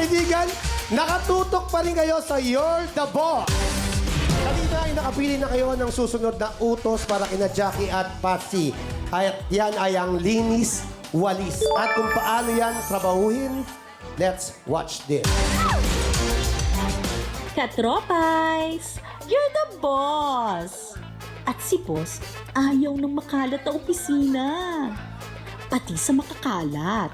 kaibigan, nakatutok pa rin kayo sa You're the Boss. Kanina ay nakapili na kayo ng susunod na utos para kina Jackie at Patsy. At yan ay ang linis, walis. At kung paano yan trabahuhin, let's watch this. Katropais, you're the boss! At si boss, ayaw ng makalat na opisina. Pati sa makakalat.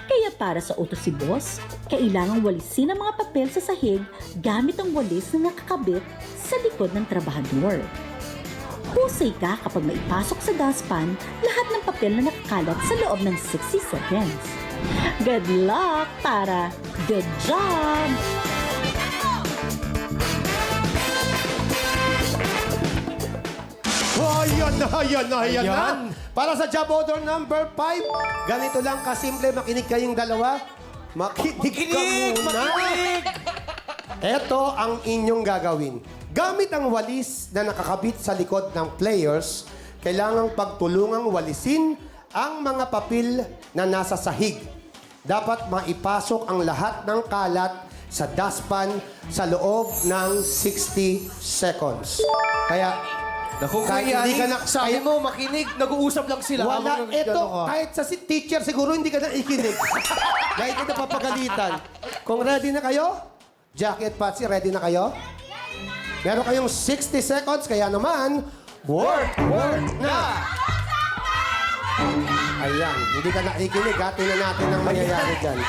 Kaya para sa utos si boss, kailangang walisin ang mga papel sa sahig gamit ang walis na nakakabit sa likod ng trabahador. Husay ka kapag maipasok sa dustpan lahat ng papel na nakakalat sa loob ng 60 seconds. Good luck para good job! Ayan na. Para sa job order number 5, ganito lang kasimple, makinig kayong dalawa. Makinig ka muna. Ito ang inyong gagawin. Gamit ang walis na nakakabit sa likod ng players, kailangang pagtulungang walisin ang mga papel na nasa sahig. Dapat maipasok ang lahat ng kalat sa dustpan sa loob ng 60 seconds. Kaya, Naku, kahit Kuya hindi ka Ani, na- sabi kaya- mo, makinig, nag-uusap lang sila. wala, Habang ito, nag-ano ka. kahit sa teacher siguro hindi ka na ikinig. Dahil kita papagalitan. Kung ready na kayo, Jackie at Patsy, ready na kayo? Meron kayong 60 seconds, kaya naman, work na! Ayan, hindi ka na ikinig, ha? Tingnan natin ang mangyayari dyan.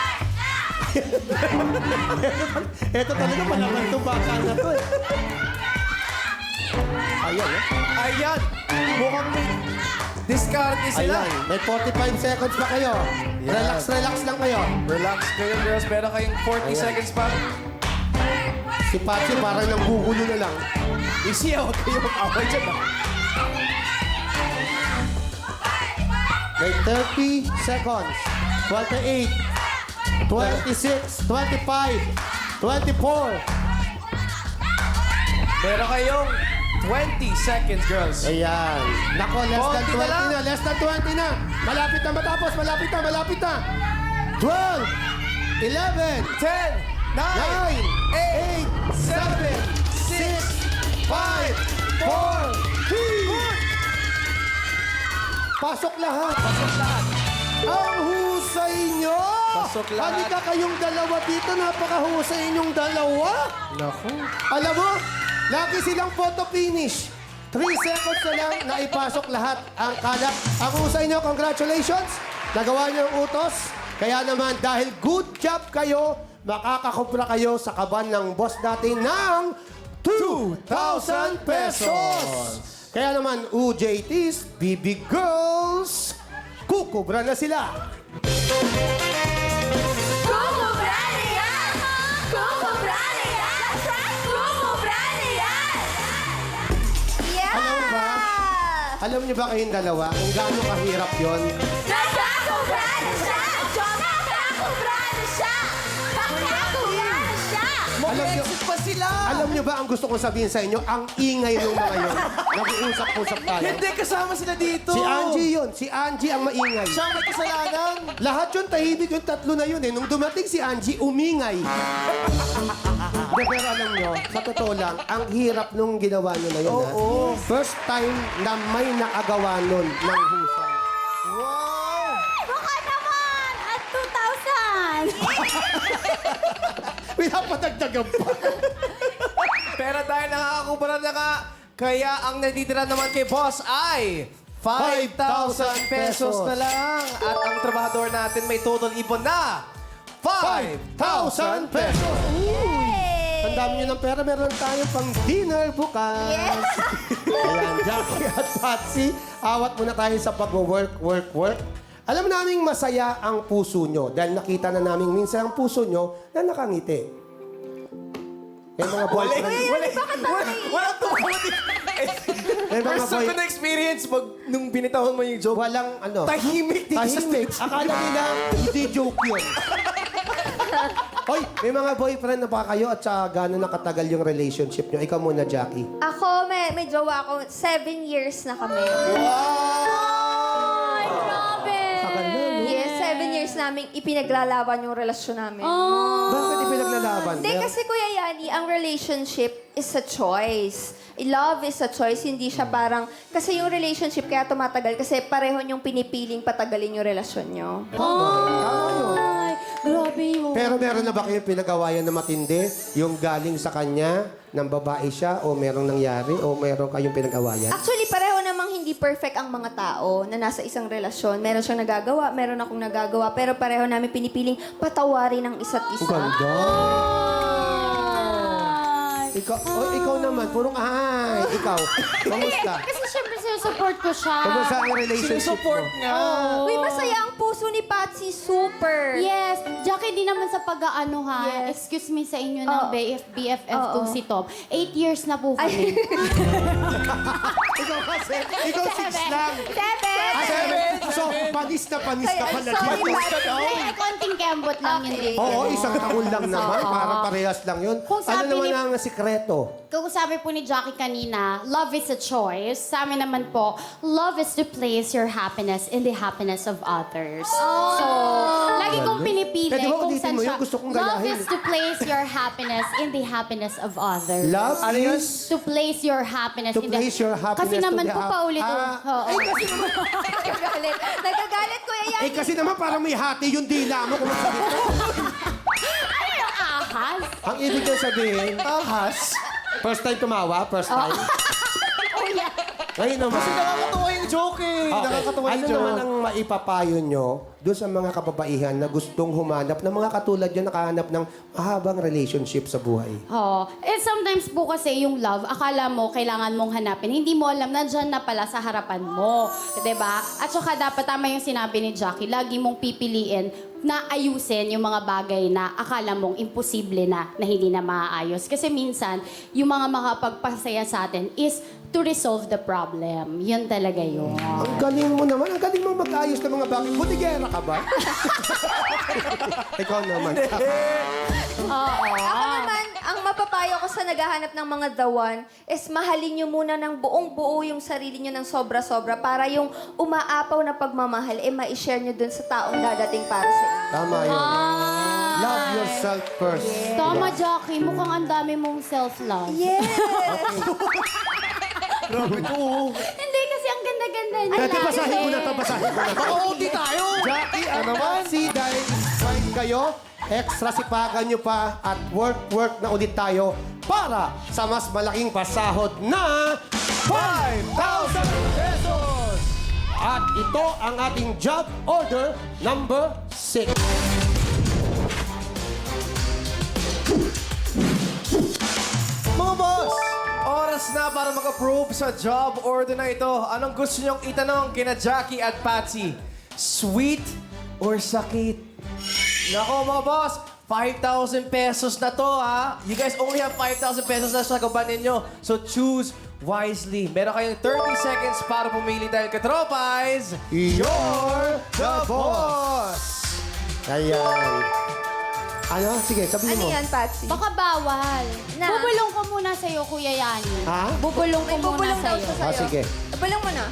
Ito talaga malaman itong baka na to, eh. Ayan, eh. Ayan, mukhang may diskarte sila. Ayan, may 45 seconds pa kayo. Yan. Relax lang kayo. Relax kayo, girls. Meron kayong 40 seconds pa. Si Patsy parang nanggugulo na lang. Easy, huwag kayo mag-away dyan. May 30 seconds. 28, 26, 25, 24. Meron kayong 20 seconds, girls. Ayan. Nako, less than 20 na 20 lang. na. Less than 20 na. Malapit na matapos. Malapit na. 12, 11, 10, 9, 9, 8, 7, 6, 5, 4, 3. Pasok lahat. Pasok lahat. Ang husay nyo! Pasok lahat. Halika kayong dalawa dito. Napakahusay inyong dalawa. Naku. Alam mo, lagi silang photo finish. 3 seconds na lang, naipasok lahat ang kalat. Ang husay nyo, congratulations. Nagawa nyo ang utos. Kaya naman, dahil good job kayo, makakakupra kayo sa kaban ng boss natin ng 2,000 pesos. Kaya naman, UJTs, BB Girls, kukubra na sila. Alam mo ba? Alam niyo ba kayong dalawa kung gaano kahirap yon? Mag-exit pa sila. Alam niyo ba ang gusto kong sabihin sa inyo? Ang ingay ng mga yon. Nag-uusap-usap tayo. Hindi, kasama sila dito. Si Angie yun. Si Angie ang maingay. Siya ang may kasalanan. Lahat yun, tahimik yung tatlo na yun eh. Nung dumating si Angie, umingay. Hindi, pero alam nyo, sa totoo lang, ang hirap nung ginawa nyo na yun, ha? First time na may nakagawa nun ng husay. Wow! Baka naman! At 2,000! Pinapadagdagan pa. Pero dahil nakakakubara na ka, kaya ang natitira naman kay boss ay 5,000 pesos na lang. At ang trabahador natin may total ipon na 5,000 pesos! Ang dami nyo ng pera, meron tayong pang dinner bukas. Yes! Ayan, Jackie at Patsy, awat muna tayo sa pag-work. Alam naming masaya ang puso nyo dahil nakita na namin minsan ang puso nyo na nakangiti. May mga boyfriend. Walang tumawa dito. May mga First time ko na experience nung binitawan mo yung joke. Walang ano. Tahimik dito sa Tahimik. stage. Akala nila hindi joke yun. Hoy, may mga boyfriend na ba kayo at sa gano'n nakatagal yung relationship nyo? Ikaw muna, Jackie. Ako, may jowa ako. 7 years na kami. Wow! Ay, grabe! Tagal na, no? Yes, 7 years years namin ipinaglalaban yung relasyon namin. Bakit ipinaglalaban? Hindi, kasi Kuya Yani, ang relationship is a choice. Love is a choice, hindi siya parang... Kasi yung relationship kaya tumatagal kasi pareho niyong pinipiling patagalin yung relasyon niyo. Ay, grabe yun. Pero meron na ba kayong pinag-awayan na matindi? Yung galing sa kanya, ng babae siya, o merong nangyari, o meron kayong pinag-awayan? Actually, pareho namang hindi perfect ang mga tao na nasa isang relasyon. Meron siyang nagagawa, meron akong nagagawa, pero pareho namin pinipiling patawarin ang isa't Ang isa. ganda. Ay. Ikaw naman, purong ay. Ikaw, kamusta? Kasi syempre sinusupport ko siya. Kamusta ang relationship mo? Sinusupport niya. Uy, masaya ang puso ni Patsy. Super! Yes. Jackie, di naman sa pag-aano ha. Yes. Excuse me sa inyo ng Oo. BFF Oo. kong si Tom. 8 years na po kami. Ikaw kasi, ikaw 6 lang. Seven! So, panis na panis ka Ay, pala. sorry, dito. Patsy. Ay, konting kembot lang yun Okay. din. Oo, isang taon lang naman. Oo. Parang parehas lang yun. Kung Ano sabi naman ni- ang sikreto? Kung sabi po ni Jackie kanina, love is a choice. Sa amin naman po, love is to place your happiness in the happiness of others. So, lagi kong pinipili Pwede ba kung ulitin saan mo yun? siya. Gusto kong Love gayahin. is to place your happiness in the happiness of others. Love Ano yun? is To place your happiness to in the... place your happiness Kasi naman to the po paulit. Oo. Nagagalit. Nagagalit, Kuya Yani. Eh kasi naman parang may hati yung dila mo kung magsalita. Ano yung ahas? Ang ibig niya sabihin, ahas. First time tumawa? First time? Oh, yeah. Ngayon naman. Nakakatuwa yung joke eh. Okay. Nakakatuwa Ano yung joke. naman ang maipapayo nyo doon sa mga kababaihan na gustong humanap ng mga katulad nyo nakahanap ng mahabang relationship sa buhay? Oh, sometimes po kasi yung love, akala mo kailangan mong hanapin. Hindi mo alam, nandyan na pala sa harapan mo. 'Di ba? At saka dapat tama yung sinabi ni Jackie, lagi mong pipiliin na ayusin yung mga bagay na akala mong imposible na hindi na maaayos. Kasi minsan, yung mga makapagpasaya sa atin is to resolve the problem. Yun talaga yun. Ang galing mo naman. Ang galing mo mag-ayos ng mga bagay. Butigera ka ba? Ikaw naman. Oo. Ako naman, ang mapapayo ko sa naghahanap ng mga the one is mahalin nyo muna ng buong buo yung sarili nyo ng sobra-sobra para yung umaapaw na pagmamahal, ma-share nyo dun sa taong dadating para sa inyo. Tama yun. Love yourself first. Tama, Jackie. Mukhang ang dami mong self-love. Yes! Hindi, kasi ang ganda-ganda niya. Pwede basahin ko na to, basahin ko na to. Baka tayo. Jackie at Patsy, dahil fine kayo, extra sipagan nyo pa at work na ulit tayo para sa mas malaking pasahod na 5,000 pesos! At ito ang ating job order number 6. Mga boss, oras na para mag-approve sa job order na ito. Anong gusto niyong itanong kina Jackie at Patsy? Sweet or sakit? Nako mga boss, 5,000 pesos na to ha. You guys only have 5,000 pesos na sa gaban ninyo. So choose wisely. Meron kayong 30 seconds para pumili dahil katropais, You're the boss! Ayan. Ano? Sige, sabihin Ano mo. yan, Patsy? Baka bawal. Na. Bubulong ko muna sa'yo, Kuya Yani. Ha? Bubulong ko May muna bubulong daw sa'yo. siya sa'yo. sige. Bulong mo na.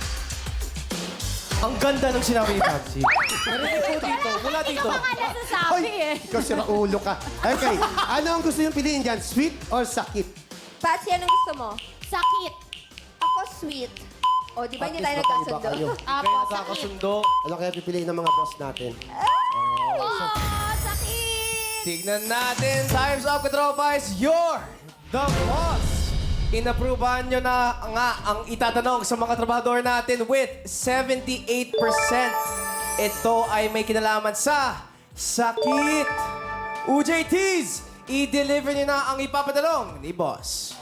ang ganda ng sinabi ni Patsy. Narinig ko dito, mula dito. Baka nasasabi eh. Ikaw sira ulo ka. Okay. Ano ang gusto niyong piliin dyan? Sweet or sakit? Patsy, anong gusto mo? Sakit. Ako sweet. O, di ba hindi tayo At least magkaiba nagkasundo? kayo. Apo, Kaya sakit. nakakasundo. Ano kaya pipiliin ng mga boss natin? Oh, sakit. Tignan natin. Time's up, katropais. You're the boss. Inapprovean nyo na nga ang itatanong sa mga trabahador natin with 78%. Ito ay may kinalaman sa sakit. UJTs, i-deliver nyo na ang ipapatanong ni boss.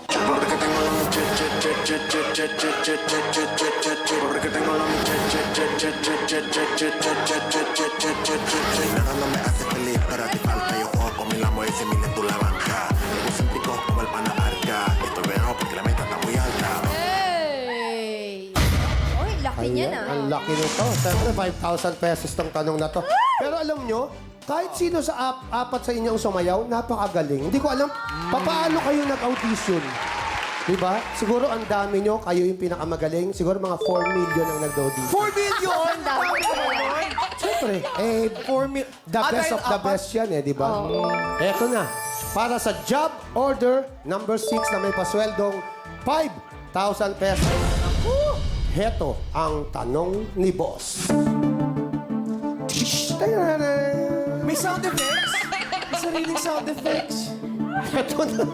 Nada no me hace feliz, pero a ti falta yo juego con mi lamo y si mi tú la banca. Yo siempre cojo como el pana arca. Estoy viejo porque la meta está muy alta. Hey. Uy, laki niya na. Ang laki nito. Siyempre, 5,000 pesos tong tanong na to. Pero alam nyo, kahit sino sa apat sa inyong sumayaw, napakagaling. Hindi ko alam, paano kayo nag-audition? Diba? Siguro ang dami nyo, kayo yung pinakamagaling. Siguro mga 4 million ang nag-audition. 4 million! Ang dami ko. Siyempre, Siyempre, the best of the best yan eh, di ba? Eto na. Para sa job order number 6 na may pasweldong 5,000 pesos. Heto ang tanong ni boss. May sound effects? May sariling sound effects. Heto na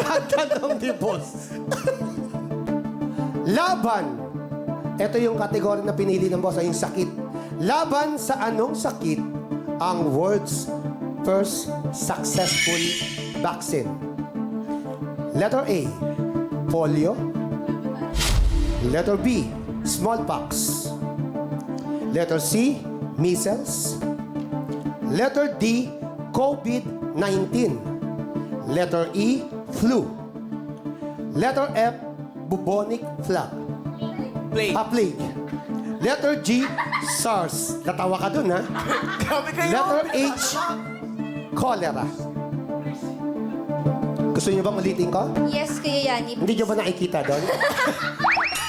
ang tanong ni boss. Laban. Ito yung kategory na pinili ng boss ay yung sakit. Laban sa anong sakit ang world's first successful vaccine? Letter A, polio. Letter B, smallpox. Letter C, measles. Letter D, COVID-19. Letter E, flu. Letter F, bubonic plague. Plague. Letter G, SARS. Natawa ka dun, ha? Grabe kayo. Letter H, cholera. Gusto niyo bang ulitin ko? Yes, Kuya Yani. Hindi niyo ba nakikita doon?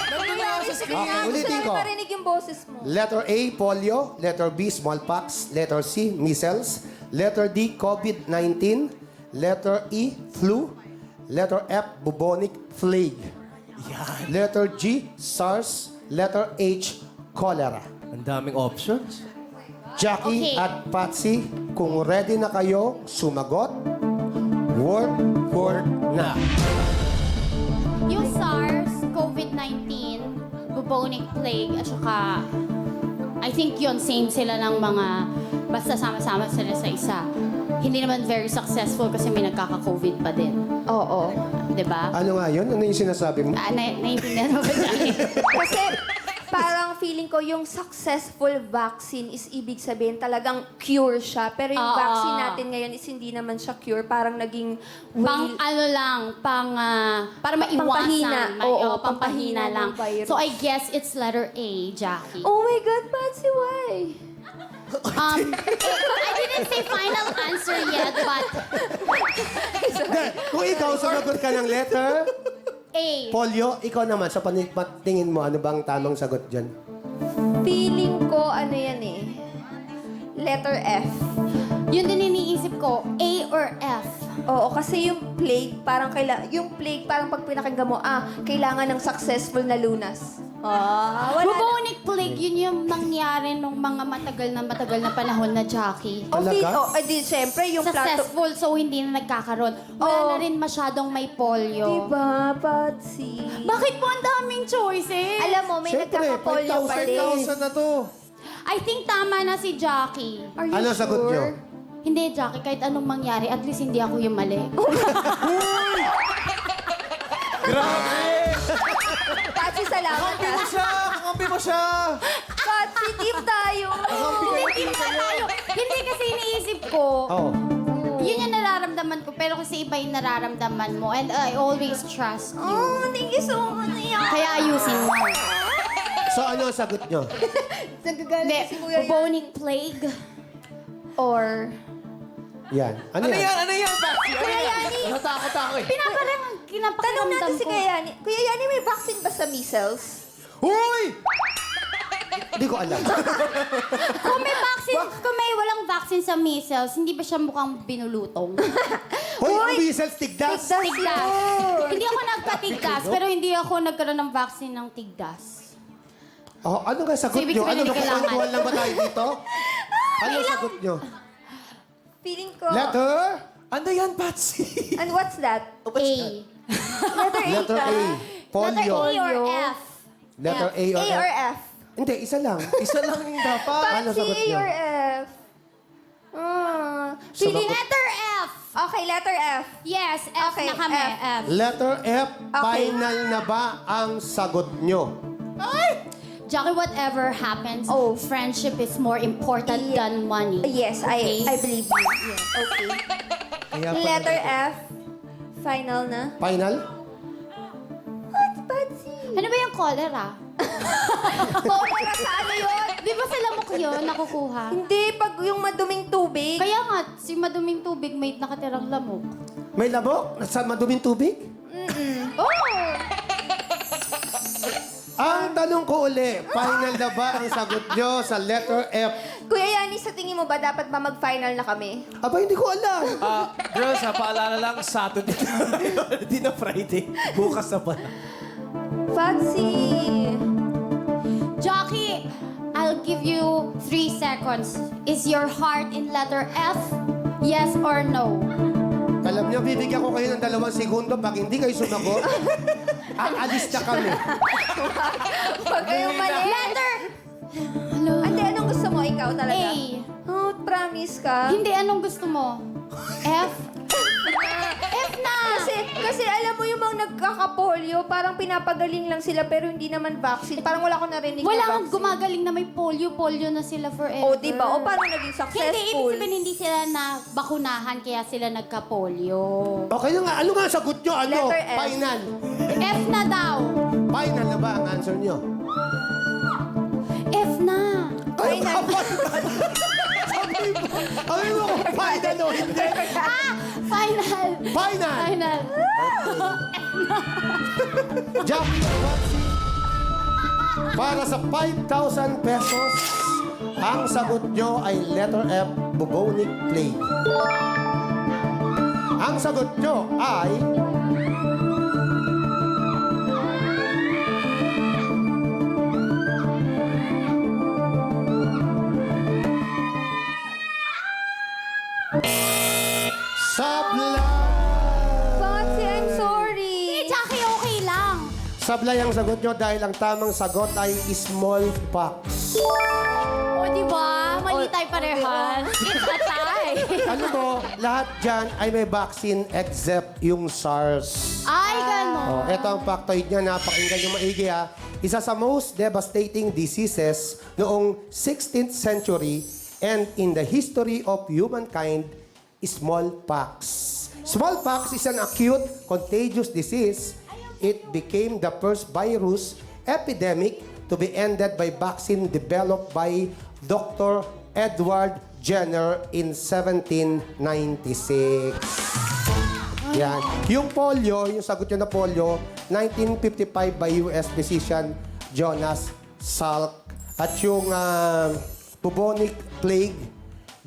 Kuya Yani, sige nga. Gusto ulitin namin ko. marinig yung boses mo. Letter A, polio. Letter B, smallpox. Letter C, measles. Letter D, COVID-19. Letter E, flu. Letter F, bubonic plague. Letter G, SARS. Letter H, cholera. Ang daming options. Jackie Okay. at Patsy, kung ready na kayo, sumagot. Word na. Yung SARS, COVID-19, bubonic plague, at saka I think yun, same sila ng mga, basta sama-sama sila sa isa. Hindi naman very successful kasi may nagkaka-COVID pa din. Oo. Diba? Ano nga yun? Ano yung sinasabi mo? Naiintindihan mo ba, Jackie? Kasi parang feeling ko yung successful vaccine is ibig sabihin talagang cure siya. Pero yung Oo. vaccine natin ngayon is hindi naman siya cure. Parang naging Pang ano lang, para Pampahina. maiwasan. Oo, pampahina pampahina lang. ng virus. So I guess it's letter A, Jackie. Oh my God, Patsy, why? I didn't say final answer yet, but Hindi. Kung ikaw sumagot ka ng letter, A. polio, ikaw naman, sa tingin mo, ano bang tamang sagot dyan? Feeling ko, ano yan eh. Letter F. Yun din iniisip ko, A or F. Oo, kasi yung plague, parang pag pinakinggan mo, kailangan ng successful na lunas. Wala na. Bubonic plague, yun yung nangyari nung mga matagal na panahon na, Jackie. Talaga? Di, syempre, yung plato. Successful, so hindi na nagkakaroon. Wala Oo. na rin masyadong may polio. Diba, Patsy? Bakit po ang daming choices? Alam mo, may Syempre, nagkakapolyo pa din. 5,000 na to. I think tama na si Jackie. Are you Ano sure? sagot nyo? Hindi, Jackie, kahit anong mangyari, at least hindi ako yung mali. Patsy, salamat Kampi mo siya! Kampi mo siya! Patsy, team tayo. Hindi tayo. Hindi kasi iniisip ko, Oh. yun yung nararamdaman ko, pero kasi iba yung nararamdaman mo. And I always trust you. Oh, thank you so much. Kaya ayusin mo. So, ano ang sagot nyo? Nagagalit Hindi, si Kuya Yan. bubonic plague. Or, Yan. Ano Ano yan? yan? Ano yan, Patsy? Ano Kuya yan? Yani, Natakot ako eh. Pinaparang tanong kinapakiramdam natin si ko. Kuya Yani. Kuya Yani, may vaccine ba sa measles? Huy! Hindi ko alam. Kung may vaccine, kung may walang vaccine sa measles, hindi ba siya mukhang binulutong? Hoy, ang measles, tigdas. Tigdas. Hindi ako nagka-tigdas, pero hindi ako nagkaroon ng vaccine ng tigdas. Oh, ano nga sagot So, ibig nyo? sabihin, Ano, hindi kailangan. nakukwentuhan lang ba tayo dito? Ano sagot nyo? Feeling ko. Letter? Ano yan, Patsy? And what's that? A. Letter A Letter ka? A. Polio. Letter A or F. Letter A or A F? or F? Hindi, isa lang. Isa lang yung dapat. Ano Patsy, sagot A nyo? or F? Feeling... Letter F. Okay, letter F. Yes, F Okay, na kami. F. F. Letter F, Okay. final na ba ang sagot nyo? Jackie, whatever happens, Oh. friendship is more important Yeah. than money. Yes, Okay? I believe you. Yes. Okay. Kaya pala- Letter F. Final na. Final? What, Patsy? Ano ba yung cholera? Cholera sa ano yun? Di ba sa lamok yun nakukuha? Hindi, pag yung maduming tubig. Kaya nga, si maduming tubig may nakatirang lamok. May labok? Sa maduming tubig? Oh! Ang tanong ko uli, final na ba ang sagot nyo sa letter F? Kuya Yan, Manny, sa tingin mo ba dapat ba mag-final na kami? Aba, hindi ko alam. Girls, paalala lang, Saturday hindi na Friday. Bukas na pala. Foxy! Jockey, I'll give you 3 seconds. Is your heart in letter F? Yes or no? Alam niyo, bibigyan ko kayo ng 2 segundo. Pag hindi kayo sumagot, aalis na kami. Huwag kayong mali. Letter! Hello? Ate, anong gusto mo? Ikaw talaga? A. Oh, promise ka? Hindi, anong gusto mo? F? F na! Kasi alam mo yung mga nagkakapolio, parang pinapagaling lang sila pero hindi naman vaccine. Parang wala ko narinig na Wala vaccine. kang gumagaling na may polio. Polio na sila forever. O, diba? O, paano naging successful? Hindi, ibig sabihin hindi sila na bakunahan kaya sila nagka-polio. Okay na nga, ano nga ang sagot nyo? Ano? Letter F. Final. F na daw. Final na ba ang answer nyo? F na. Final. Sabi mo kung final o hindi. Ah! Final. Final. Final. Jackie at Roxy, para sa 5,000 pesos, ang sagot nyo ay letter F, bubonic plague. Ang sagot nyo ay... Sablay! Foxy, I'm sorry. Jackie, okay lang. Sablay ang sagot nyo dahil ang tamang sagot ay smallpox. O, di ba? Mali tayo parehas. It's a tie. Ano mo, lahat dyan ay may vaccine except yung SARS. Ay, gano'n. Oh, ito ang factoid niya, napakinggan yung maigi ha. Isa sa most devastating diseases noong 16th century and in the history of humankind, smallpox. Smallpox is an acute contagious disease. It became the first virus epidemic to be ended by vaccine developed by Dr. Edward Jenner in 1796. Yan. Yung polio, yung sagot nyo na polio, 1955 by US physician Jonas Salk. At yung bubonic plague,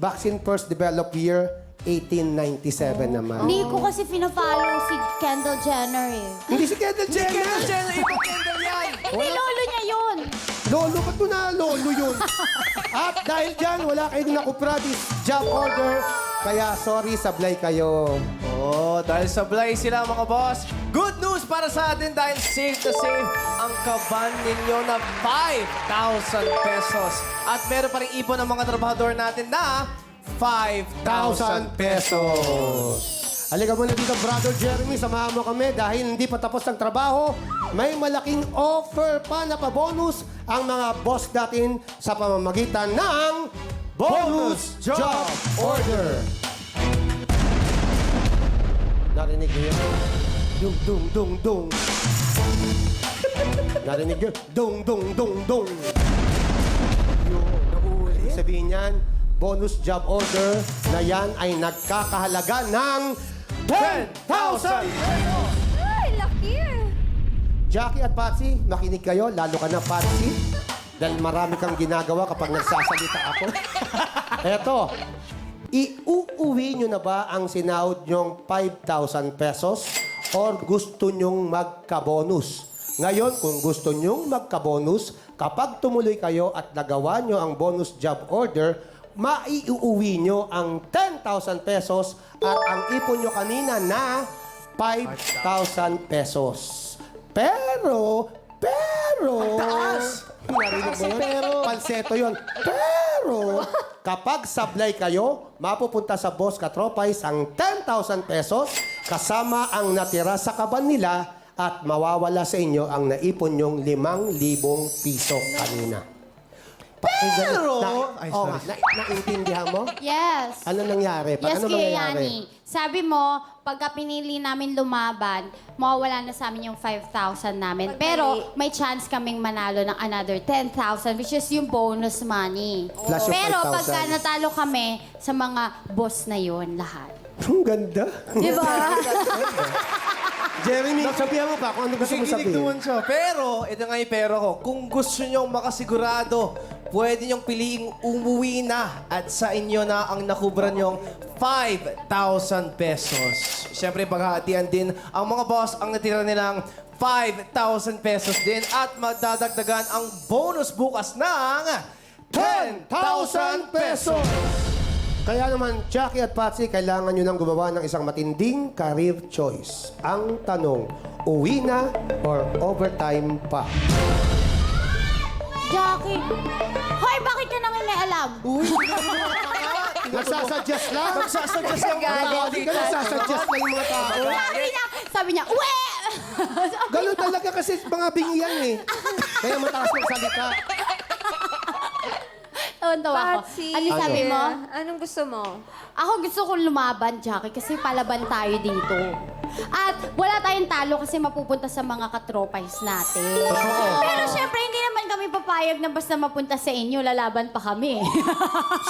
vaccine first developed year 1897 naman. Hindi ko kasi pina-follow si Kendall Jenner eh. Hindi si Kendall Jenner! Ibang Kendall yan! Hindi, lolo niya yun. Lolo, ba't mo na lolo yun? At dahil dyan, wala kayong nakupratis job order. Kaya sorry, sablay kayo. Oh, dahil sablay sila mga boss. Good news para sa atin dahil safe na safe ang kaban ninyo na 5,000 pesos. At meron pa rin ipon ng mga trabahador natin na 5,000 pesos. Halika muna dito, Brother Jeremy. Samahan mo kami dahil hindi pa tapos ang trabaho. May malaking offer pa na pa-bonus ang mga boss natin sa pamamagitan ng Bonus Job Order. Narinig niyo yun? Dung, dung, dung, dung. Narinig niyo? Dung, dung, dung, dung. Yun, nahuli. Sabihin niyan, bonus job order na yan ay nagkakahalaga ng 10,000! Ay, laki. Jackie at Patsy, makinig kayo, lalo ka na Patsy. Dahil marami kang ginagawa kapag nagsasalita ako. Eto, iuuwi nyo na ba ang sinahod nyong 5,000 pesos or gusto nyong magka-bonus? Ngayon, kung gusto nyong magka-bonus, kapag tumuloy kayo at nagawa nyo ang bonus job order, maiuwi nyo ang 10,000 pesos at ang ipon nyo kanina na 5,000 pesos. Pero, narinig mo yun? Palseto yun. Pero, kapag sablay kayo, mapupunta sa Boss Katropais ang 10,000 pesos kasama ang natira sa kaban nila at mawawala sa inyo ang naipon nyong 5,000 piso kanina. Pero- naintindihan mo? Yes. Ano nangyari? Yes, Ano Kuya mangyayari? Yani. Sabi mo, pagka pinili namin lumaban, mawawala na sa amin yung 5,000 namin. Pag Pero may chance kaming manalo ng another 10,000, which is yung bonus money. Plus yung Pero 5,000. pagka natalo kami sa mga boss na yon lahat. Ang ganda. Di ba? Jeremy, sabihan mo pa kung ano gusto mo Nakikinig sabihin. naman siya. Pero, ito nga yung pero ko. Kung gusto nyo makasigurado, pwede nyong piliing umuwi na at sa inyo na ang nakubra nyong 5,000 pesos. Siyempre, paghahatian din ang mga boss ang natira nilang 5,000 pesos din at magdadagdagan ang bonus bukas ng 10,000 pesos! Kaya naman, Jackie at Patsy, kailangan nyo nang gumawa ng isang matinding career choice. Ang tanong, uwi na or overtime pa? Jackie! Hoy, bakit ka nang alam? Nagsasuggest lang? Nagsasuggest lang. Hindi ka nagsasuggest lang yung mga tao. Sabi niya, uwe! Ganun talaga kasi mga bingiyan eh. Kaya mataas magsalita. Tawa-tawa ako. Patsy. Ano sabi mo? Anong gusto mo? Ako gusto kong lumaban, Jackie, kasi palaban tayo dito. At wala tayong talo kasi mapupunta sa mga katropais natin. Pero syempre, hindi naman kami papayag na basta mapunta sa inyo, lalaban pa kami.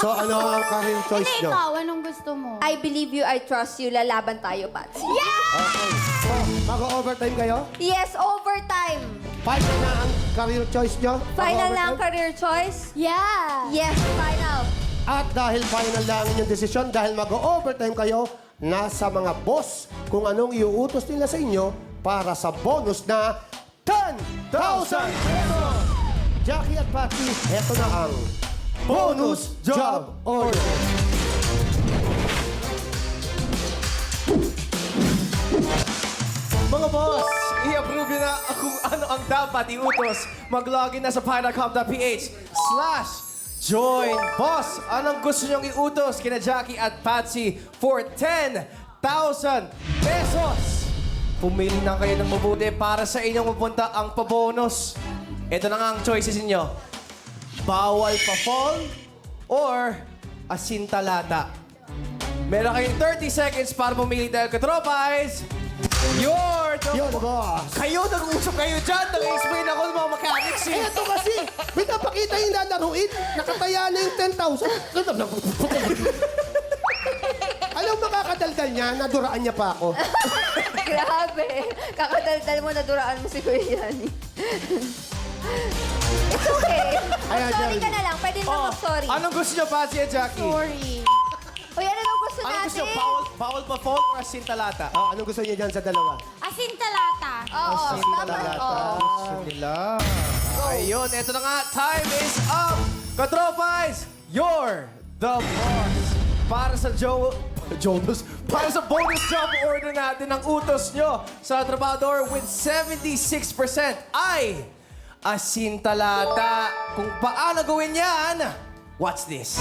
So ano ang career choice Hindi, nyo? ikaw, anong gusto mo? I believe you, I trust you. Lalaban tayo, Patsy. Okay. So, mag-overtime kayo? Yes, overtime. Final na ang career choice nyo? Final na ang Mag-overtime? career choice? Yeah! Yes, final. At dahil final na ang inyong desisyon, dahil mag-overtime kayo, nasa mga boss kung anong iuutos nila sa inyo para sa bonus na 10,000 pesos! Jackie at Patsy, eto na ang bonus job order. Mga boss, i-approve nyo na kung ano ang dapat iutos. Mag-login na sa pinacom.ph/join. Boss, anong gusto nyong iutos kina Jackie at Patsy for 10,000 pesos? Pumili na kayo ng mabuti para sa inyong mapunta ang pabonus. Ito na nga ang choices ninyo. Bawal pa-fall or asintalata. Meron kayong 30 seconds para pumili dahil katropais. You're the Yun, boss. Kayo, nag-uusap kayo dyan. Nag-explain ako ng mga mechanics eh. Eto kasi, may napakita yung lalaruin. Nakataya na yung 10,000. Alam, makakadaldal niya, naduraan niya pa ako. Grabe. Kakadaldal mo, naduraan mo si Kuya Yani. It's okay. Ayan, Sorry Jeremy. ka na lang. Pwede na mag-sorry. Anong gusto nyo, Patsy at Jackie? Sorry. Uy, ano nung gusto Anong gusto natin? nyo? Bawal pa fall or asintalata? Oh, anong gusto niyo dyan sa dalawa? Asintalata. Oo, tama. Oo. Nila. Ayun, eto na nga. Time is up. Katropais, you're the boss. Para sa para sa bonus job order natin ang utos nyo sa trabador with 76% ay asintalata. Kung paano gawin yan, watch this.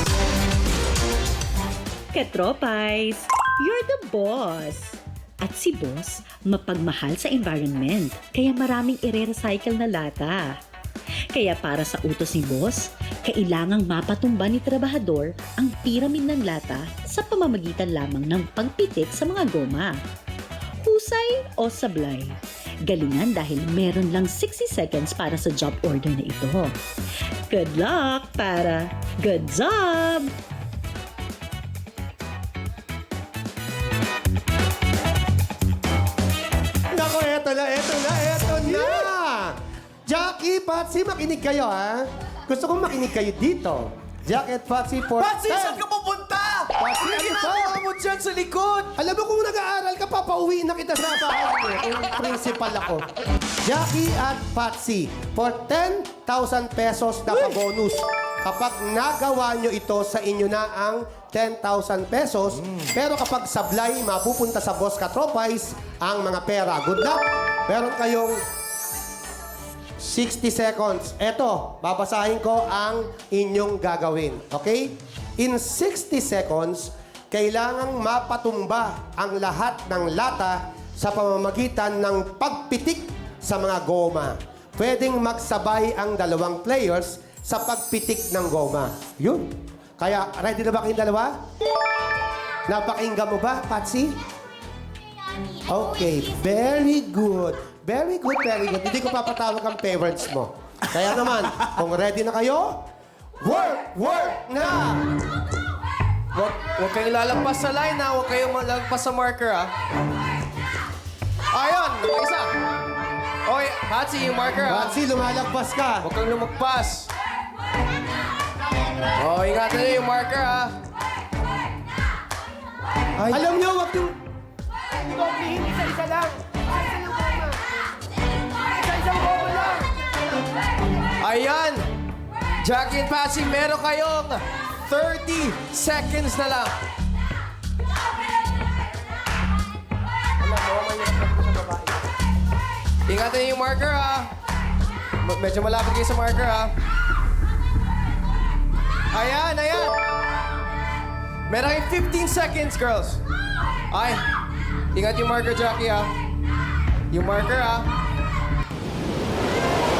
Katropais, you're the boss. At si boss, mapagmahal sa environment, kaya maraming ire-recycle na lata. Kaya para sa utos ni boss, kailangang mapatumba ni trabahador ang pyramid ng lata sa pamamagitan lamang ng pagpitik sa mga goma. Husay o sablay? Galingan dahil meron lang 60 seconds para sa job order na ito. Good luck para good job! Nako, eto na. Jackie, Patsy, makinig kayo, ha? Gusto kong makinig kayo dito. Jackie at Patsy for Patsy, saan ka pupunta? Patsy, Ano ano ginagawa ba? mo dyan sa likod? Alam mo kung nag-aaral ka, papauwi na kita sa bahay mo. Kung principal ako. Jackie at Patsy, for 10,000 pesos na bonus. Kapag nagawa nyo ito, sa inyo na ang 10,000 pesos. Pero kapag sablay, mapupunta sa Boss Katropais ang mga pera. Good luck! Meron kayong 60 seconds. Eto, babasahin ko ang inyong gagawin. Okay? In 60 seconds, kailangang mapatumba ang lahat ng lata sa pamamagitan ng pagpitik sa mga goma. Pwedeng magsabay ang dalawang players sa pagpitik ng goma. Yun. Kaya, ready na ba kayong dalawa? Napakinggan mo ba, Patsy? Okay, very good. Very good, very good. Hindi ko papatawag ang parents mo. Kaya naman, kung ready na kayo, work na! Huwag kayong lalagpas sa line, ha? Huwag kayong lalagpas sa marker, ha? Ayun, isa. Okay, Patsy, yung marker ha. Patsy, lumalagpas ka. Huwag kang lumagpas. Oh, ingatan niyo yung marker ha. Alam niyo, wag yung... Isa-isa lang. Isa-isang bobo lang. Ayan. Jackie and Patsy, meron kayong 30 seconds na lang. Ingatan niyo yung marker ha. Medyo malapit kayo sa marker ha. Ayan, ayan. Meron kayong 15 seconds, girls. Ay, ingat yung marker, Jackie, ha? Yung marker, ha?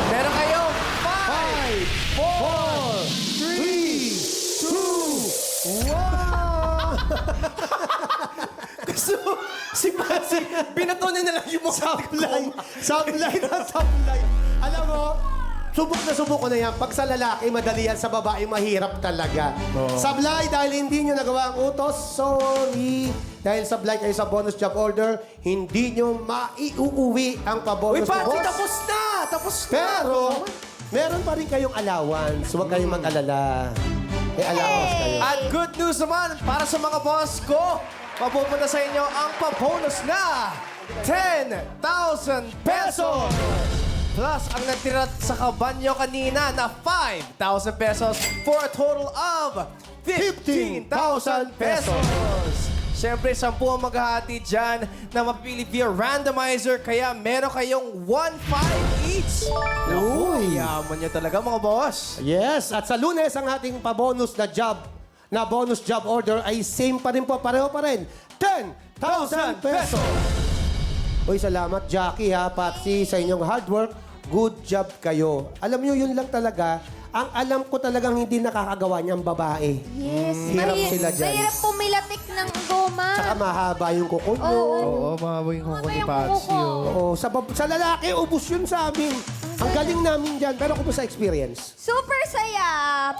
Meron kayo 5, 4, 3, 2, 1. Gusto mo, si Patsy, binato niya na lang yung mukha. Sablay na sablay. Alam mo, subok ko na yan. Pag sa lalaki, madali yan. Sa babae, mahirap talaga. Sablay, dahil hindi nyo nagawa ang utos, sorry. Dahil sablay kayo sa bonus job order, hindi nyo maiuuwi ang Uy, pabonus na Patsy, boss. tapos na! Tapos na! Pero, meron pa rin kayong allowance. Huwag kayong mag-alala. May allowance kayo. At good news naman, para sa mga boss ko, mapupunta sa inyo ang pabonus na 10,000 pesos! Plus, ang natira sa kabanyo kanina na 5,000 pesos for a total of 15,000 pesos. Siyempre, 10 ang maghahati dyan na mapipili via randomizer, kaya meron kayong 1,500 each. Naku, yaman nyo talaga mga boss. Yes, at sa Lunes, ang ating pabonus na bonus job order ay same pa rin po, pareho pa rin. 10,000 pesos! Uy, salamat Jackie ha, Patsy, sa inyong hard work. Good job kayo. Alam nyo, yun lang talaga. Ang alam ko talagang hindi nakakagawa niya ang babae. Yes. Hirap sila dyan. Mahirap pumilatik ng goma. Saka mahaba yung kuko nyo. Oo, mababoy yung kuko ni Patsy. Oo, sa lalaki, ubus yun sa amin. Ang galing namin dyan. Pero kung sa experience. Super saya.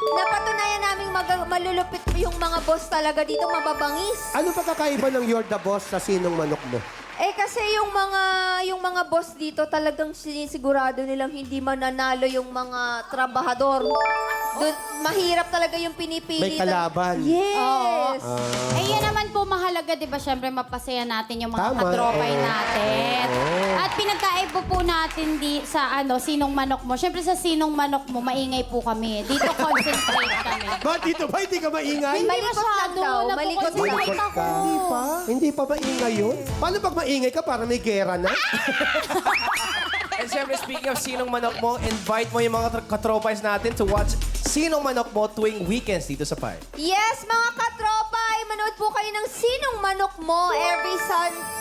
Napatunayan namin malulupit yung mga boss talaga dito, mababangis. Ano pa kakaiba ng You're the Boss sa Sinong Manok Mo? Eh kasi yung mga boss dito talagang sinisigurado nilang hindi mananalo yung mga trabahador. Doon mahirap talaga yung pinipili. May kalaban. Yes. Eh, yan naman po mahalaga, di ba? Siyempre, mapasaya natin yung mga Tama. katropay Oo. natin. At pinagkaibo po natin sa Sinong Manok Mo. Siyempre, sa Sinong Manok Mo, maingay po kami. Dito, concentrate kami. Ba, dito ba? Hindi ka maingay? Malikot lang daw. Malikot lang. Malikot ako. Hindi pa? Hindi pa maingay yun? Paano pag maingay ka para may gera na? And siyempre, speaking of Sinong Manok Mo, invite mo yung mga katropais natin to watch Sinong Manok Mo tuwing weekends dito sa Pai. Yes, mga katropay, manood po kayo ng Sinong Manok Mo every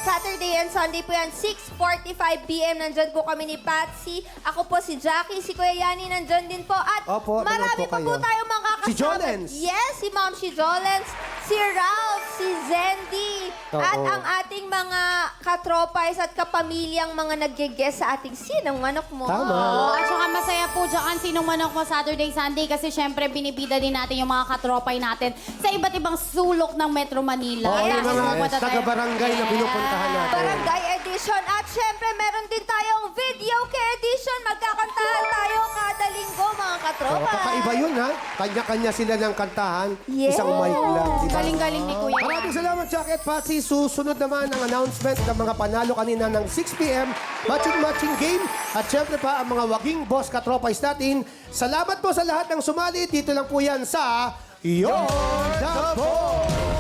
Saturday and Sunday po yan, 6:45 p.m. Nandyan po kami ni Patsy. Ako po si Jackie, si Kuya Yani nandyan din po. At Opo, marami nanood po pa po kayo. tayong mga kasama. Si Jolens. Yes, si Ma'am si Jolens, si Ralph, si Zendy, Oo. at ang ating mga katropais at kapamilyang mga nag-guest sa ating Sinong Manok Mo. Tama. Oo, at saka masaya po dyan Sinong Manok Mo Saturday, Sunday kasi syempre binibida din natin yung mga katropay natin sa iba't ibang sulok ng Metro Manila. Oo, Dahil yung mga pumunta tayo- taga-barangay na pinupuntahan natin. Barangay Edition. At syempre, meron din tayong Video Edition. Magkakantahan tayo kada linggo, mga Oo, katropa. kakaiba yun, ha? Kanya-kanya sila ng kantahan. Yes. Isang mic lang. Di ba? Galing-galing ni Kuya. Maraming salamat, Jackie at Patsy. Susunod naman ang announcement ng mga panalo kanina ng 6 p.m. Matching game. At syempre pa, ang mga waging boss katropais natin. Salamat po sa lahat ng sumali. Dito lang po yan sa You're the Boss!